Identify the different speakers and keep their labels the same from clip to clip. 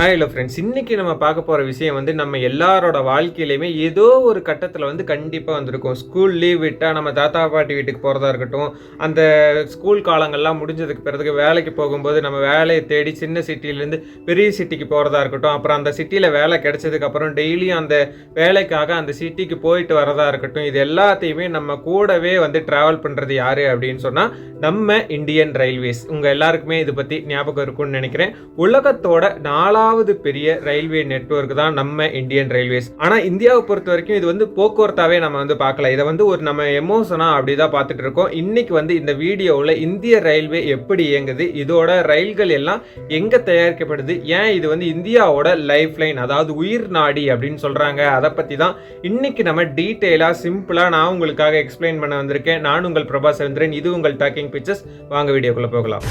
Speaker 1: Hello friends, இன்னைக்கு நம்ம பார்க்க போகிற விஷயம் நம்ம எல்லாரோட வாழ்க்கையிலையுமே ஏதோ ஒரு கட்டத்தில் கண்டிப்பாக வந்திருக்கும். ஸ்கூல் லீவ் விட்டால் நம்ம தாத்தா பாட்டி வீட்டுக்கு போகிறதா இருக்கட்டும், அந்த ஸ்கூல் காலங்கள்லாம் முடிஞ்சதுக்கு பிறகு வேலைக்கு போகும்போது நம்ம வேலையை தேடி சின்ன சிட்டிலேருந்து பெரிய சிட்டிக்கு போகிறதா இருக்கட்டும், அப்புறம் அந்த சிட்டியில் வேலை கிடைச்சதுக்கப்புறம் டெய்லியும் அந்த வேலைக்காக அந்த சிட்டிக்கு போயிட்டு வரதா இருக்கட்டும், இது எல்லாத்தையுமே நம்ம கூடவே ட்ராவல் பண்ணுறது யார் அப்படின்னு சொன்னால் நம்ம இந்தியன் ரயில்வேஸ். உங்கள் எல்லாருக்குமே இதை பற்றி ஞாபகம் இருக்கும்னு நினைக்கிறேன். உலகத்தோட 4வது பெரிய ரயில்வே நெட்வொர்க் தான் நம்ம இந்தியன் ரயில்வேஸ். ஆனால் இந்தியாவை பொறுத்த வரைக்கும் இது போக்குவரத்தாவே நம்ம பார்க்கல. இதை ஒரு நம்ம எமோஷனா அப்படிதான் பார்த்துட்டு இருக்கோம். இன்னைக்கு இந்த வீடியோவில் இந்திய ரயில்வே எப்படி இயங்குது, இதோட ரயில்கள் எல்லாம் எங்க தயாரிக்கப்படுது, ஏன் இது இந்தியாவோட லைஃப் லைன், அதாவது உயிர் நாடி அப்படின்னு சொல்றாங்க, அதை பத்தி தான் இன்னைக்கு நம்ம டீட்டெயிலா சிம்பிளா நான் உங்களுக்காக எக்ஸ்பிளைன் பண்ண வந்திருக்கேன். நான் உங்கள் பிரபா சந்திரன், இது உங்கள் டாக்கிங் பிக்சர்ஸ். வாங்க வீடியோக்குள்ள போகலாம்.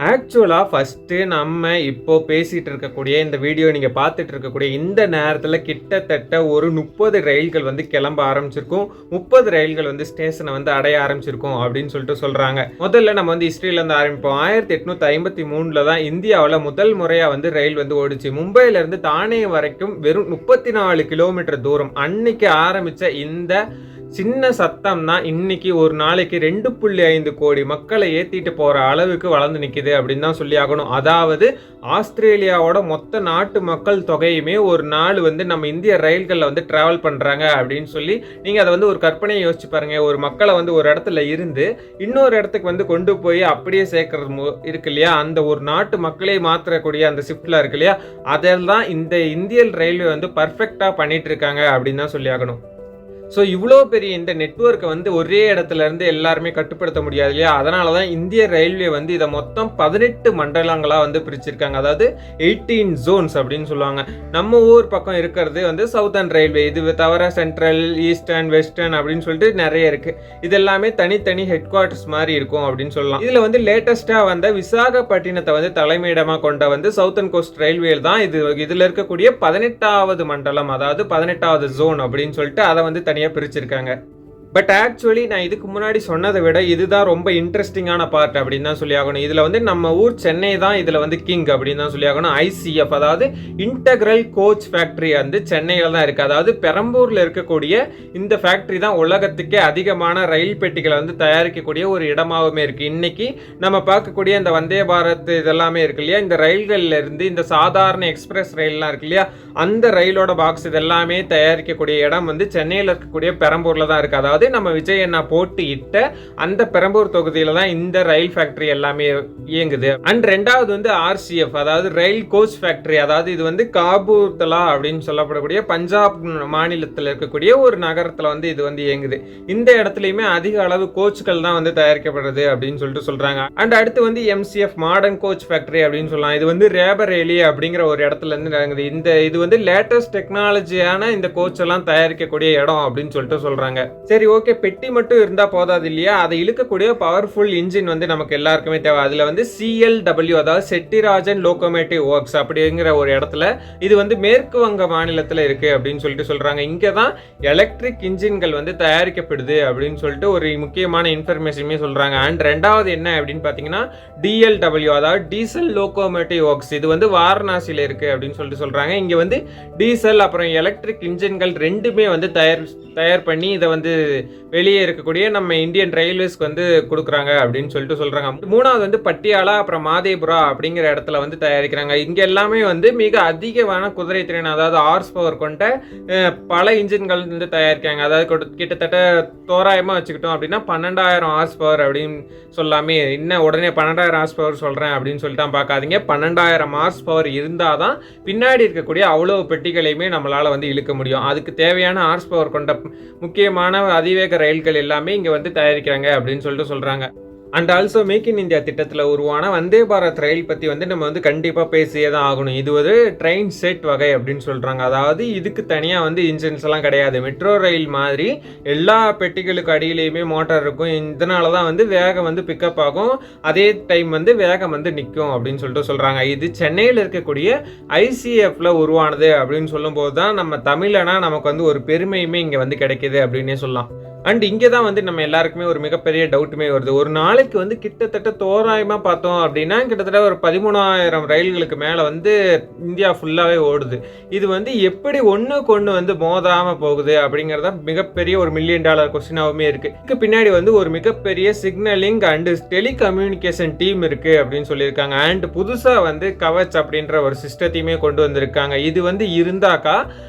Speaker 1: ஆக்சுவலாக ஃபஸ்ட்டு நம்ம இப்போ பேசிகிட்டு இருக்கக்கூடிய இந்த வீடியோ நீங்கள் பார்த்துட்டு இருக்கக்கூடிய இந்த நேரத்தில் கிட்டத்தட்ட ஒரு 30 ரயில்கள் கிளம்ப ஆரம்பிச்சிருக்கும். 30 ரயில்கள் ஸ்டேஷனை அடைய ஆரம்பிச்சிருக்கும் அப்படின்னு சொல்கிறாங்க. முதல்ல நம்ம ஹிஸ்ட்ரியிலேருந்து ஆரம்பிப்போம். 1853 தான் இந்தியாவில் முதல் முறையாக ரயில் ஓடிச்சு. மும்பையிலேருந்து தானே வரைக்கும் வெறும் 34 கிலோமீட்டர் தூரம். அன்னைக்கு ஆரம்பித்த இந்த சின்ன சத்தம் தான் இன்னைக்கு ஒரு நாளைக்கு 2.5 கோடி மக்களை ஏற்றிட்டு போகிற அளவுக்கு வளர்ந்து நிற்கிது அப்படின்னு தான் சொல்லி ஆகணும். அதாவது ஆஸ்திரேலியாவோட மொத்த நாட்டு மக்கள் தொகையுமே ஒரு நாள் நம்ம இந்திய ரயில்களில் ட்ராவல் பண்ணுறாங்க அப்படின்னு சொல்லி நீங்கள் அதை ஒரு கற்பனையை யோசிச்சு பாருங்கள். ஒரு மக்களை ஒரு இடத்துல இருந்து இன்னொரு இடத்துக்கு கொண்டு போய் அப்படியே சேர்க்கறது இருக்கு இல்லையா, அந்த ஒரு நாட்டு மக்களே மாற்றக்கூடிய அந்த ஷிஃப்ட்லாம் இருக்கு இல்லையா, அதெல்லாம் இந்த இந்தியன் ரயில்வே பர்ஃபெக்டாக பண்ணிட்டு இருக்காங்க அப்படின்னு தான் சொல்லி ஆகணும். ஸோ இவ்வளோ பெரிய இந்த நெட்வொர்க்கை ஒரே இடத்துல இருந்து எல்லாருமே கட்டுப்படுத்த முடியாது இல்லையா, அதனால தான் இந்திய ரயில்வே இதை மொத்தம் 18 மண்டலங்களாக பிரிச்சிருக்காங்க. அதாவது 18 ஜோன்ஸ் அப்படின்னு சொல்லுவாங்க. நம்ம ஊர் பக்கம் இருக்கிறது சவுத்தர்ன் ரயில்வே, இது தவிர சென்ட்ரல், ஈஸ்டர்ன், வெஸ்டர்ன் அப்படின்னு சொல்லிட்டு நிறைய இருக்கு. இது எல்லாமே தனித்தனி ஹெட் குவார்ட்டர்ஸ் மாதிரி இருக்கும் அப்படின்னு சொல்லலாம். இதில் லேட்டஸ்டாக விசாகப்பட்டினத்தை தலைமையிடமாக கொண்ட சவுத்தர்ன் கோஸ்ட் ரயில்வே தான் இதில் இருக்கக்கூடிய 18வது மண்டலம், அதாவது 18வது ஜோன் அப்படின்னு சொல்லிட்டு அதை பிரிச்சிருக்காங்க. பட் ஆக்சுவலி நான் இதுக்கு முன்னாடி சொன்னதை விட இதுதான் ரொம்ப இன்ட்ரெஸ்டிங்கான பார்ட் அப்படின்னு தான் சொல்லி ஆகணும். இதில் நம்ம ஊர் சென்னை தான் இதில் கிங் அப்படின்னு தான் சொல்லி ஆகணும். ICF, அதாவது இன்டெக்ரல் கோச் ஃபேக்ட்ரி சென்னையில் தான் இருக்குது. அதாவது பெரம்பூரில் இருக்கக்கூடிய இந்த ஃபேக்ட்ரி தான் உலகத்துக்கே அதிகமான ரயில் பெட்டிகளை தயாரிக்கக்கூடிய ஒரு இடமாகவுமே இருக்குது. இன்னைக்கு நம்ம பார்க்கக்கூடிய இந்த வந்தே பாரத் இதெல்லாமே இருக்கு இல்லையா, இந்த ரயில்கள்ல இருந்து இந்த சாதாரண எக்ஸ்பிரஸ் ரயில்லாம் இருக்கு இல்லையா, அந்த ரயிலோட பாக்ஸ் இதெல்லாமே தயாரிக்கக்கூடிய இடம் சென்னையில் இருக்கக்கூடிய பெரம்பூரில் தான் இருக்குது. அதாவது நம்ம விஜய் அண்ணா போட்டு இட்ட அந்த பெரம்பூர் தொகுதியில தான் இந்த ரயில் ஃபேக்டரி எல்லாமே இயங்குது. அண்ட் ரெண்டாவது RCF, அதாவது ரயில் கோச் ஃபேக்டரி, அதாவது இது காபூர்தலா அப்படின்னு சொல்லப்படக்கூடிய பஞ்சாப் மாநிலத்தில் இருக்கக்கூடிய ஒரு நகரத்தில் இது இயங்குது. இந்த இடத்துலயுமே அதிக அளவு கோச்சுகள் தான் தயாரிக்கப்படுறது அப்படின்னு சொல்லிட்டு சொல்றாங்க. அண்ட் அடுத்து MCF மாடர்ன் கோச் ஃபேக்டரி அப்படின்னு சொல்லலாம். இது ரேபரேலி அப்படிங்கிற ஒரு இடத்துல இருந்து நடக்குது. இது லேட்டஸ்ட் டெக்னாலஜியான இந்த கோச் எல்லாம் தயாரிக்கக்கூடிய இடம் அப்படின்னு சொல்லிட்டு சொல்றாங்க. சரி, ஓகே, பெட்டி மட்டும் இருந்தா போதாது இல்லையா, அதை இழுக்கக்கூடிய பவர்ஃபுல் இன்ஜின் நமக்கு எல்லாருக்குமே தேவை. அதுல CLW, அதாவது செட்டிராஜன் லோகோமோட்டிவ் ஒர்க்ஸ் அப்படிங்கிற ஒரு இடத்துல இது மேற்கு வங்க மாநிலத்தில் இருக்கு அப்படின்னு சொல்லிட்டு சொல்றாங்க. இங்க தான் எலக்ட்ரிக் இன்ஜின்கள் தயாரிக்கப்படுது அப்படின்னு சொல்லிட்டு ஒரு முக்கியமான இன்ஃபர்மேஷனுமே சொல்றாங்க. அண்ட் ரெண்டாவது என்ன அப்படின்னு பாத்தீங்கன்னா DLW, அதாவது டீசல் லோகோமோட்டிவ் ஒர்க்ஸ், இது வாரணாசியில இருக்கு அப்படின்னு சொல்லிட்டு சொல்றாங்க. இங்க டீசல் அப்புறம் எலக்ட்ரிக் இன்ஜின்கள் ரெண்டுமே தயார் பண்ணி இதை வெளியே இருக்கக்கூடிய நம்ம இந்தியன் ரயில்வேஸ்க்கு கொடுக்குறாங்க அப்படின்னு சொல்லிட்டு சொல்றாங்க. மூணாவது பட்டியாலா அப்புறம் மாதேபுரா அப்படிங்கிற இடத்துல தயாரிக்கிறாங்க. இங்க எல்லாமே மிக அதிகமான குதிரை திறன், அதாவது ஹார்ஸ் பவர் கொண்ட பல இன்ஜின்கள் தயாரிக்காங்க. அதாவது கிட்டத்தட்ட தோராயமா வச்சுக்கிட்டோம் அப்படின்னா 12,000 ஹார்ஸ் பவர் அப்படின்னு சொல்லாமே. இன்னும் உடனே 12,000 ஹார்ஸ் பவர் சொல்றேன் அப்படின்னு சொல்லிட்டு பார்க்காதீங்க. 12,000 ஹார்ஸ் பவர் இருந்தாதான் பின்னாடி இருக்கக்கூடிய அவ்வளவு பெட்டிகளையுமே நம்மளால இழுக்க முடியும். அதுக்கு தேவையான ஹார்ஸ் பவர் கொண்ட முக்கியமான அதிவேக ரயில்கள் எல்லாமே இங்க தயாரிக்கிறாங்க அப்படின்னு சொல்லிட்டு சொல்றாங்க. And also make in India திட்டத்தில் உருவான வந்தே பாரத் ரயில் பற்றி நம்ம கண்டிப்பாக பேசியே தான் ஆகணும். இது ஒரு ட்ரெயின் செட் வகை அப்படின்னு சொல்கிறாங்க. அதாவது இதுக்கு தனியாக இன்ஜின்ஸ் எல்லாம் கிடையாது. மெட்ரோ ரயில் மாதிரி எல்லா பெட்டிகளுக்கு அடியிலையுமே மோட்டார் இருக்கும். இதனால தான் வேகம் பிக்கப் ஆகும், அதே டைம் வேகம் நிற்கும் அப்படின்னு சொல்லிட்டு சொல்கிறாங்க. இது சென்னையில் இருக்கக்கூடிய ICFல உருவானது அப்படின்னு சொல்லும்போது தான் நம்ம தமிழனா நமக்கு ஒரு பெருமையுமே இங்கே கிடைக்குது அப்படின்னே சொல்லலாம். அண்ட் இங்கே தான் வந்து நம்ம எல்லாருக்குமே ஒரு மிகப்பெரிய டவுட்டுமே வருது. ஒரு நாளைக்கு வந்து கிட்டத்தட்ட தோராயமாக பார்த்தோம் அப்படின்னா கிட்டத்தட்ட ஒரு 13,000 ரயில்களுக்கு மேலே வந்து இந்தியா ஃபுல்லாகவே ஓடுது. இது வந்து எப்படி ஒன்றுக்கு ஒன்று வந்து மோதாமல் போகுது அப்படிங்கிறத மிகப்பெரிய ஒரு $1 மில்லியன் கொஸ்டினாகவுமே இருக்குது. இதுக்கு பின்னாடி வந்து ஒரு மிகப்பெரிய சிக்னலிங் அண்டு டெலிகம்யூனிகேஷன் டீம் இருக்குது அப்படின்னு சொல்லியிருக்காங்க. அண்ட் புதுசாக வந்து கவச் அப்படின்ற ஒரு சிஸ்டத்தையுமே கொண்டு வந்திருக்காங்க. இது வந்து இருந்தாக்கா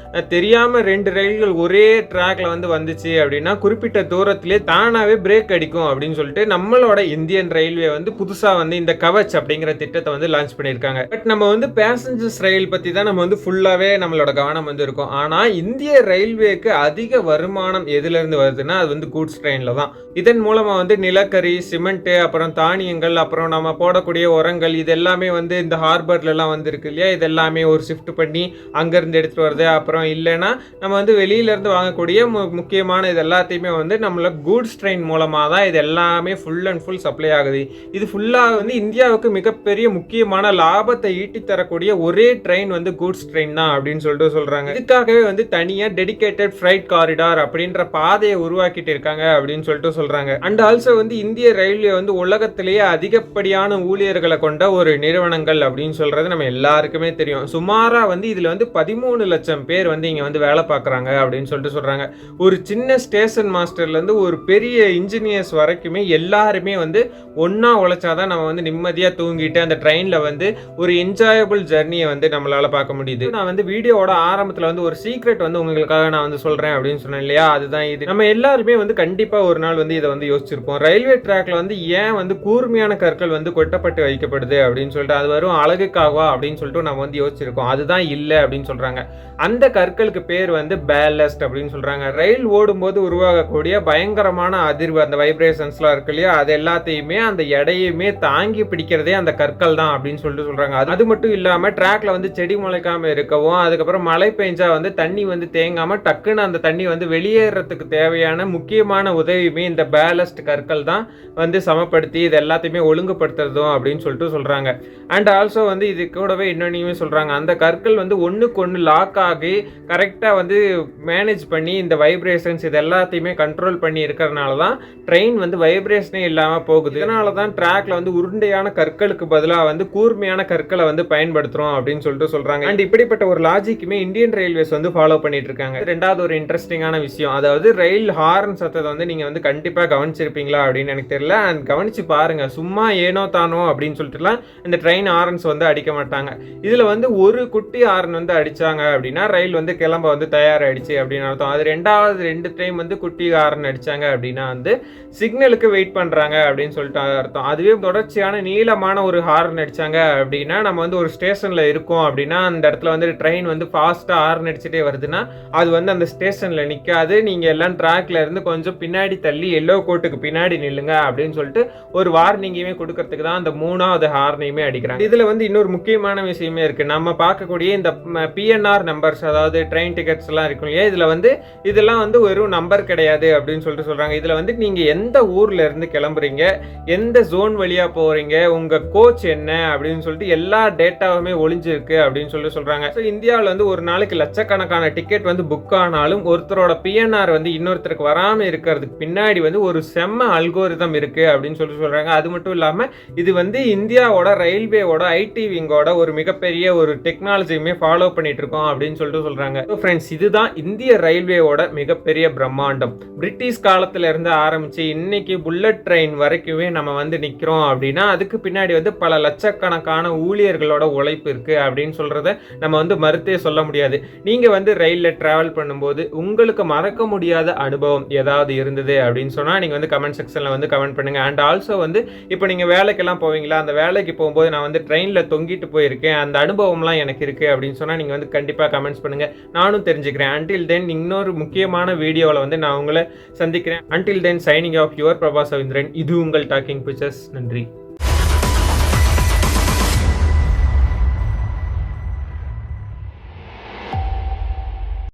Speaker 1: தெரியாமல் 2 ரயில்கள் ஒரே ட்ராக்ல வந்து வந்துச்சு அப்படின்னா குறிப்பிட்ட தூரத்திலே தானாகவே பிரேக் அடிக்கும் அப்படின்னு சொல்லிட்டு நம்மளோட இந்தியன் ரயில்வே வந்து புதுசாக வந்து இந்த கவச் அப்படிங்கிற திட்டத்தை வந்து லான்ச் பண்ணியிருக்காங்க. பட் நம்ம வந்து பேசஞ்சர்ஸ் ரயில் பற்றி தான் நம்ம வந்து ஃபுல்லாகவே நம்மளோட கவனம் வந்து இருக்கும். ஆனால் இந்திய ரயில்வேக்கு அதிக வருமானம் எதுலேருந்து வருதுன்னா அது வந்து கூட்ஸ் ட்ரெயினில் தான். இதன் மூலமாக வந்து நிலக்கரி, சிமெண்ட்டு, அப்புறம் தானியங்கள், அப்புறம் நம்ம போடக்கூடிய உரங்கள், இது எல்லாமே வந்து இந்த ஹார்பர்லாம் வந்து இருக்கு இல்லையா, இது எல்லாமே ஒரு ஷிஃப்ட் பண்ணி அங்கேருந்து எடுத்துகிட்டு வருது. அப்புறம் இல்லைன்னா நம்ம வந்து வெளியிலேருந்து வாங்கக்கூடிய முக்கியமான இது எல்லாத்தையுமே வந்து நம்மள கூட்ஸ் ட்ரெயின் மூலமாக தான் இது எல்லாமே ஃபுல் அண்ட் ஃபுல் சப்ளை ஆகுது. இது ஃபுல்லாக வந்து இந்தியாவுக்கு மிகப்பெரிய முக்கியமான லாபத்தை ஈட்டி தரக்கூடிய ஒரே ட்ரெயின் வந்து கூட்ஸ் ட்ரெயின் தான் அப்படின்னு சொல்லிட்டு சொல்கிறாங்க. இதுக்காகவே வந்து தனியாக டெடிகேட்டட் ஃப்ரைட் காரிடார் அப்படின்ற பாதையை உருவாக்கிட்டு இருக்காங்க அப்படின்னு சொல்லிட்டு சொல்கிறாங்க. அண்ட் ஆல்சோ வந்து இந்திய ரயில்வே வந்து உலகத்திலேயே அதிகப்படியான ஊழியர்களை கொண்ட ஒரு நிறுவனங்கள் அப்படின்னு சொல்கிறது நம்ம எல்லாருக்குமே தெரியும். சுமாராக வந்து இதில் வந்து 13 லட்சம் பேர் வந்து இங்கே வந்து வேலை பார்க்குறாங்க அப்படின்னு சொல்லிட்டு சொல்கிறாங்க. ஒரு சின்ன ஸ்டேஷன் மாஸ்டர்லேருந்து ஒரு பெரிய இன்ஜினியர்ஸ் வரைக்குமே எல்லாருமே வந்து ஒன்றா உழைச்சாதான் நம்ம வந்து நிம்மதியாக தூங்கிட்டு அந்த ட்ரெயினில் வந்து ஒரு என்ஜாயபிள் ஜர்னியை வந்து நம்மளால் பார்க்க முடியுது. நான் வந்து வீடியோவோட ஆரம்பத்தில் வந்து ஒரு சீக்ரெட் வந்து உங்களுக்காக நான் வந்து சொல்கிறேன் அப்படின்னு சொன்னேன் இல்லையா, அதுதான் இது. நம்ம எல்லாருமே வந்து கண்டிப்பாக ஒரு நாள் வந்து இதை வந்து யோசிச்சிருப்போம். ரயில்வே ட்ராக்ல வந்து ஏன் வந்து கூர்மையான கற்கள் வந்து கொட்டப்பட்டு வைக்கப்படுது அப்படின்னு சொல்லிட்டு, அது வரும் அழகுக்காகவா அப்படின்னு சொல்லிட்டு நம்ம வந்து யோசிச்சிருக்கோம். அதுதான் இல்லை அப்படின்னு சொல்கிறாங்க. அந்த கற்களுக்கு பேர் வந்து பேலஸ்ட் அப்படின்னு சொல்றாங்க. ரயில் ஓடும்போது உருவாகக்கூடிய பயங்கரமான அதிர்வு, அந்த வைப்ரேஷன்ஸ்லாம் இருக்கு இல்லையா, அது எல்லாத்தையுமே அந்த எடையுமே தாங்கி பிடிக்கிறதே அந்த கற்கள் தான் அப்படின்னு சொல்லிட்டு சொல்றாங்க. அது மட்டும் இல்லாம ட்ராக்ல வந்து செடி முளைக்காம இருக்கவும், அதுக்கப்புறம் மழை பெஞ்சா வந்து தண்ணி வந்து தேங்காம டக்குன்னு அந்த தண்ணி வந்து வெளியேறதுக்கு தேவையான முக்கியமான உதவியுமே இந்த பேலஸ்ட் கற்கள் தான் வந்து சமப்படுத்தி இது எல்லாத்தையுமே ஒழுங்குபடுத்துறதும் அப்படின்னு சொல்லிட்டு சொல்றாங்க. அண்ட் ஆல்சோ வந்து இது கூடவே இன்னொன்னையுமே சொல்றாங்க, அந்த கற்கள் வந்து ஒன்றுக்கு ஒன்று லாக் ஆகி கரெக்டாக வந்து மேனேஜ் பண்ணி இந்த வைப்ரேஷன்ஸ் இது எல்லாத்தையுமே கண்ட்ரோல் பண்ணி இருக்கிறதுனால தான் ட்ரெயின் வந்து வைப்ரேஷனே இல்லாமல் போகுது. இதனால தான் ட்ராக்ல வந்து உருண்டையான கற்களுக்கு பதிலாக வந்து கூர்மையான கற்களை வந்து பயன்படுத்துகிறோம் அப்படின்னு சொல்லிட்டு சொல்கிறாங்க. அண்ட் இப்படிப்பட்ட ஒரு லாஜிக்குமே இந்தியன் ரயில்வேஸ் வந்து ஃபாலோ பண்ணிட்டு இருக்காங்க. ரெண்டாவது ஒரு இன்ட்ரெஸ்டிங்கான விஷயம், அதாவது ரயில் ஹார்ன் சத்தத்தை வந்து நீங்கள் வந்து கண்டிப்பாக கவனிச்சிருப்பீங்களா அப்படின்னு எனக்கு தெரியல. அண்ட் கவனிச்சு பாருங்க, சும்மா ஏனோ தானோ அப்படின்னு சொல்லிட்டுலாம் இந்த ட்ரெயின் ஹார்ன்ஸ் வந்து அடிக்க மாட்டாங்க. இதில் வந்து ஒரு குட்டி ஹார்ன் வந்து அடித்தாங்க அப்படின்னா ரயில் வந்து கிளம்ப வந்து தயாராகிடுச்சு அப்படின்னு அர்த்தம். அது ரெண்டாவது 2 டைம் வந்து குட்டி ஹார்ன் அடித்தாங்க அப்படின்னா வந்து சிக்னலுக்கு வெயிட் பண்ணுறாங்க அப்படின்னு சொல்லிட்டு அர்த்தம். அதுவே தொடர்ச்சியான நீளமான ஒரு ஹார்ன் அடித்தாங்க அப்படின்னா நம்ம வந்து ஒரு ஸ்டேஷனில் இருக்கோம் அப்படின்னா அந்த இடத்துல வந்து ட்ரெயின் வந்து ஃபாஸ்ட்டாக ஹார்ன் அடிச்சுட்டே வருதுன்னா அது வந்து அந்த ஸ்டேஷனில் நிற்காது. நீங்கள் எல்லாம் ட்ராக்ல இருந்து கொஞ்சம் பின்னாடி தள்ளி எல்லோ கோட்டுக்கு பின்னாடி நில்லுங்க அப்படின்னு சொல்லிட்டு ஒரு வார்னிங்கையுமே கொடுக்கறதுக்கு தான் அந்த 3வது ஹார்னையுமே அடிக்கிறாங்க. இதில் வந்து இன்னொரு முக்கியமான விஷயமே இருக்குது. நம்ம பார்க்கக்கூடிய இந்த PNR நம்பர்ஸ், அதாவது ட்ரெயின் டிக்கெட்ஸ் எல்லாம் இருக்கும் இல்லையா, இதில் வந்து இதெல்லாம் வந்து வெறும் நம்பர் கிடையாது அப்படின்னு சொல்லிட்டு சொல்கிறாங்க. இதில் வந்து நீங்கள் எந்த ஊரில் இருந்து கிளம்புறீங்க, எந்த ஜோன் வழியாக போகிறீங்க, உங்கள் கோச் என்ன அப்படின்னு சொல்லிட்டு எல்லா டேட்டாவுமே ஒளிஞ்சிருக்கு அப்படின்னு சொல்லிட்டு சொல்கிறாங்க. ஸோ இந்தியாவில் வந்து ஒரு நாளைக்கு லட்சக்கணக்கான டிக்கெட் வந்து புக் ஆனாலும் ஒருத்தரோட PNR வந்து இன்னொருத்தருக்கு வராமல் இருக்கிறதுக்கு பின்னாடி வந்து ஒரு செம்ம அல்கோரிதம் இருக்குது அப்படின்னு சொல்லிட்டு சொல்கிறாங்க. அது மட்டும் இல்லாமல் இது வந்து இந்தியாவோட ரயில்வேவோட IT விங்கோட ஒரு மிகப்பெரிய ஒரு டெக்னாலஜியுமே ஃபாலோ பண்ணிட்டு இருக்கோம் அப்படின்னு சொல்லிட்டு சொல்கிறாங்க. ஸோ ஃப்ரெண்ட்ஸ், இதுதான் இந்திய ரயில்வேவோட மிகப்பெரிய பிரம்மாண்டம். பிரிட்டிஷ் காலத்துல இருந்து ஆரம்பிச்சு இன்னைக்கு புல்லட் ட்ரெயின் வரைக்குமே நம்ம வந்து நிற்கிறோம் அப்படின்னா அதுக்கு பின்னாடி வந்து பல லட்சக்கணக்கான ஊழியர்களோட உழைப்பு இருக்கு அப்படின்னு சொல்றத நம்ம வந்து மறுத்தே சொல்ல முடியாது. நீங்க வந்து ரயில்ல டிராவல் பண்ணும்போது உங்களுக்கு மறக்க முடியாத அனுபவம் ஏதாவது இருந்தது அப்படின்னு சொன்னா நீங்க வந்து கமெண்ட் செக்ஷன்ல வந்து கமெண்ட் பண்ணுங்க. அண்ட் ஆல்சோ வந்து இப்போ நீங்க வேலைக்கெல்லாம் போவீங்களா, அந்த வேலைக்கு போகும்போது நான் வந்து ட்ரெயின்ல தொங்கிட்டு போயிருக்கேன், அந்த அனுபவம்லாம் எனக்கு இருக்கு அப்படின்னு சொன்னா நீங்க வந்து கண்டிப்பா கமெண்ட்ஸ் பண்ணுங்க, நானும் தெரிஞ்சுக்கிறேன். அன்டில் தென் இன்னொரு முக்கியமான வீடியோவில் வந்து நான் உங்களை சந்திக்கிறேன். Until then signing off your Prabhas Ravindran. இது உங்கள் டாக்கிங் பிக்சர்ஸ். நன்றி.